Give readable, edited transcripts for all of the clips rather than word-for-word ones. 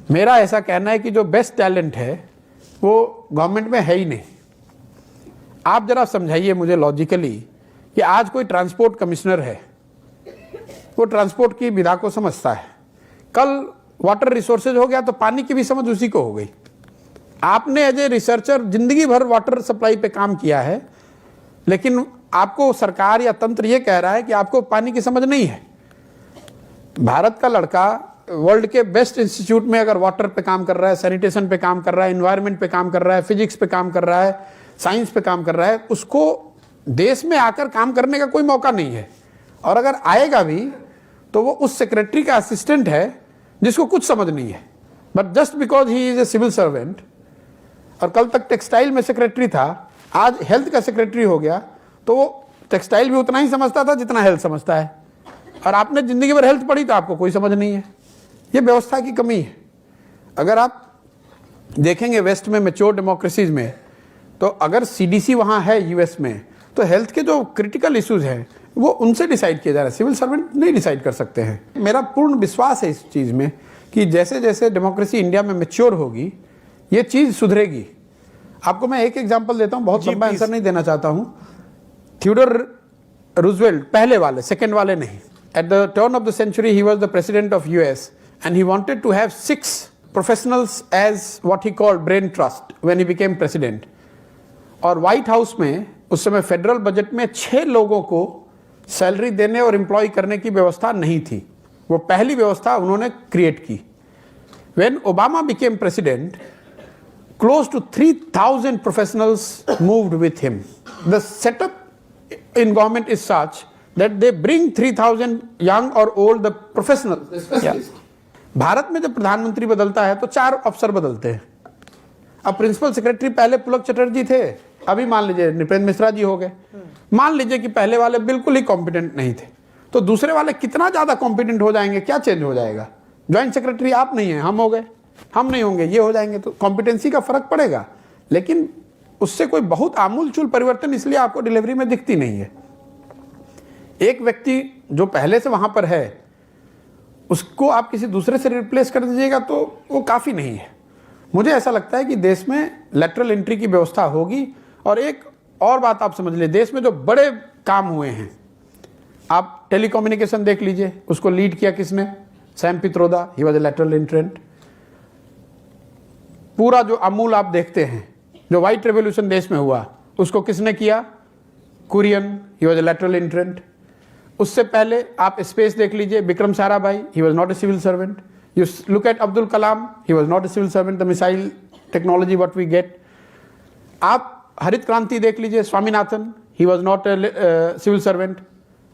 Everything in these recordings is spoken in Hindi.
मेरा ऐसा कहना है कि जो बेस्ट टैलेंट है वो गवर्नमेंट में है ही नहीं। आप जरा समझाइए मुझे लॉजिकली कि आज कोई ट्रांसपोर्ट कमिश्नर है, वो ट्रांसपोर्ट की विधा को समझता है, कल वाटर रिसोर्सेज हो गया तो पानी की भी समझ उसी को हो गई। आपने एज ए रिसर्चर जिंदगी भर वाटर सप्लाई पे काम किया है, लेकिन आपको सरकार या तंत्र ये कह रहा है कि आपको पानी की समझ नहीं है। भारत का लड़का वर्ल्ड के बेस्ट इंस्टीट्यूट में अगर वाटर पे काम कर रहा है, सैनिटेशन पे काम कर रहा है, एनवायरनमेंट पे काम कर रहा है, फिजिक्स पे काम कर रहा है, साइंस पे काम कर रहा है, उसको देश में आकर काम करने का कोई मौका नहीं है। और अगर आएगा भी तो वो उस सेक्रेटरी का असिस्टेंट है जिसको कुछ समझ नहीं है, but just because he is a civil servant. और कल तक टेक्सटाइल में सेक्रेटरी था, आज हेल्थ का सेक्रेटरी हो गया, तो वो टेक्सटाइल भी उतना ही समझता था जितना हेल्थ समझता है। और आपने जिंदगी भर हेल्थ पढ़ी तो आपको कोई समझ नहीं है। ये व्यवस्था की कमी है। अगर आप देखेंगे वेस्ट में मैच्योर डेमोक्रेसीज में, तो अगर सीडीसी वहाँ है यूएस में, तो हेल्थ के जो क्रिटिकल इश्यूज हैं वो उनसे डिसाइड किया जा रहा है, सिविल सर्वेंट नहीं डिसाइड कर सकते हैं। मेरा पूर्ण विश्वास है इस चीज़ में कि जैसे जैसे डेमोक्रेसी इंडिया में मैच्योर होगी ये चीज़ सुधरेगी। आपको मैं एक एग्जांपल देता हूँ, बहुत लंबा आंसर नहीं देना चाहता हूँ। थियोडोर रूजवेल्ट, पहले वाले, सेकेंड वाले नहीं, at the turn of the century he was the president of US and he wanted to have 6 professionals as what he called brain trust when he became president. और व्हाइट हाउस में उस समय फेडरल बजट में 6 लोगों को सैलरी देने और एम्प्लॉय करने की व्यवस्था नहीं थी। वो पहली व्यवस्था उन्होंने क्रिएट की। When Obama became president, close to 3,000 professionals moved with him. The setup in government is such that they bring 3,000 young or old the professionals. Yeah. Bharat में जब प्रधानमंत्री बदलता है तो 4 अफसर बदलते हैं। अब प्रिंसिपल सेक्रेटरी पहले पुलक चटर्जी थे, अभी मान लीजिए नृपेंद्र मिश्रा जी हो गए। मान लीजिए कि पहले वाले बिल्कुल ही कॉम्पिटेंट नहीं थे, तो दूसरे वाले कितना ज्यादा कॉम्पिटेंट हो जाएंगे, क्या चेंज हो जाएगा? ज्वाइंट सेक्रेटरी आप नहीं है, हम हो गए, हम नहीं होंगे, ये हो जाएंगे, तो कॉम्पिटेंसी का फर्क पड़ेगा, लेकिन उससे कोई बहुत आमूलचूल परिवर्तन इसलिए आपको डिलीवरी में दिखती नहीं है। एक व्यक्ति जो पहले से वहां पर है उसको आप किसी दूसरे से रिप्लेस कर दीजिएगा तो वो काफ़ी नहीं है। मुझे ऐसा लगता है कि देश में लेटरल एंट्री की व्यवस्था होगी। और एक और बात आप समझ लीजिए, देश में जो बड़े काम हुए हैं, आप टेलीकम्युनिकेशन देख लीजिए, उसको लीड किया किसने? Sam Pitroda, he was a lateral एंट्रेंट। पूरा जो अमूल आप देखते हैं, जो व्हाइट रेवोल्यूशन देश में हुआ, उसको किसने किया? Kurien, he was a lateral entrant. उससे पहले आप स्पेस देख लीजिए, Vikram Sarabhai, he was not a civil servant. You look at Abdul Kalam, he was not a civil servant, the missile technology what we get. आप हरित क्रांति देख लीजिए, Swaminathan, he was not a civil servant.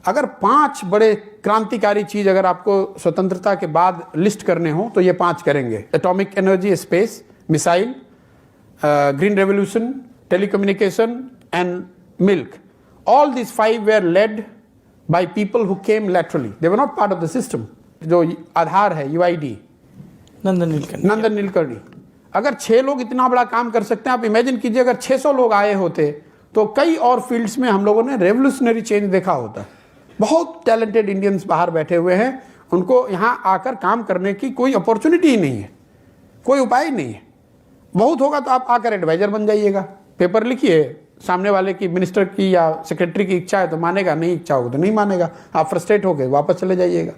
अगर 5 बड़े क्रांतिकारी चीज अगर आपको स्वतंत्रता के बाद लिस्ट करने हो तो ये 5 करेंगे: atomic energy, space, missile, green revolution, telecommunication and milk. All this 5 were led by people who came laterally. They were not part of the system. जो आधार है UID, नंदन नीलकर्णी। अगर 6 लोग इतना बड़ा काम कर सकते हैं, आप इमेजिन कीजिए अगर 600 लोग आए होते तो कई और फील्ड्स में हम लोगों ने रेवोल्यूशनरी चेंज देखा होता। बहुत टैलेंटेड इंडियंस बाहर बैठे हुए हैं, उनको यहाँ आकर काम करने की कोई अपॉर्चुनिटी ही नहीं है, कोई उपाय ही नहीं है। बहुत होगा तो आप आकर एडवाइजर बन जाइएगा, पेपर लिखिए, सामने वाले की, मिनिस्टर की या सेक्रेटरी की इच्छा है तो मानेगा, नहीं इच्छा होगा तो नहीं मानेगा, आप फ्रस्ट्रेट होकर वापस चले जाइएगा।